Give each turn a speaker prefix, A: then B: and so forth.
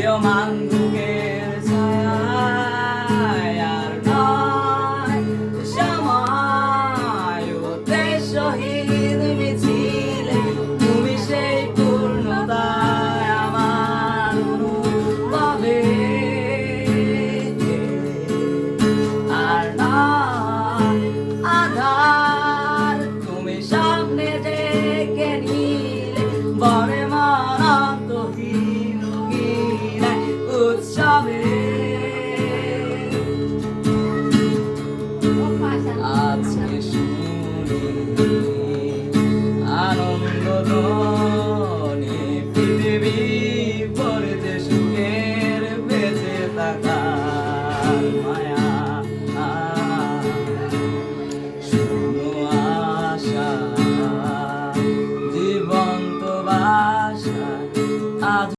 A: ম্রিয়মান বুকের ছায়ায় আর নয় সময় শহীদ মিছিলে তুমি সেই পূর্ণতায় আমার অনুভবে আর নয় আধার তুমি সামনে ডেকে নিলে বরে মানন্তহীন উৎসবে আজকে শুনি আনন্দ ধ্বনি পৃথিবী ভরেছে সুখের বেঁচে থাকার মায়া শুনো আশা জীবন্ত বাসা আজ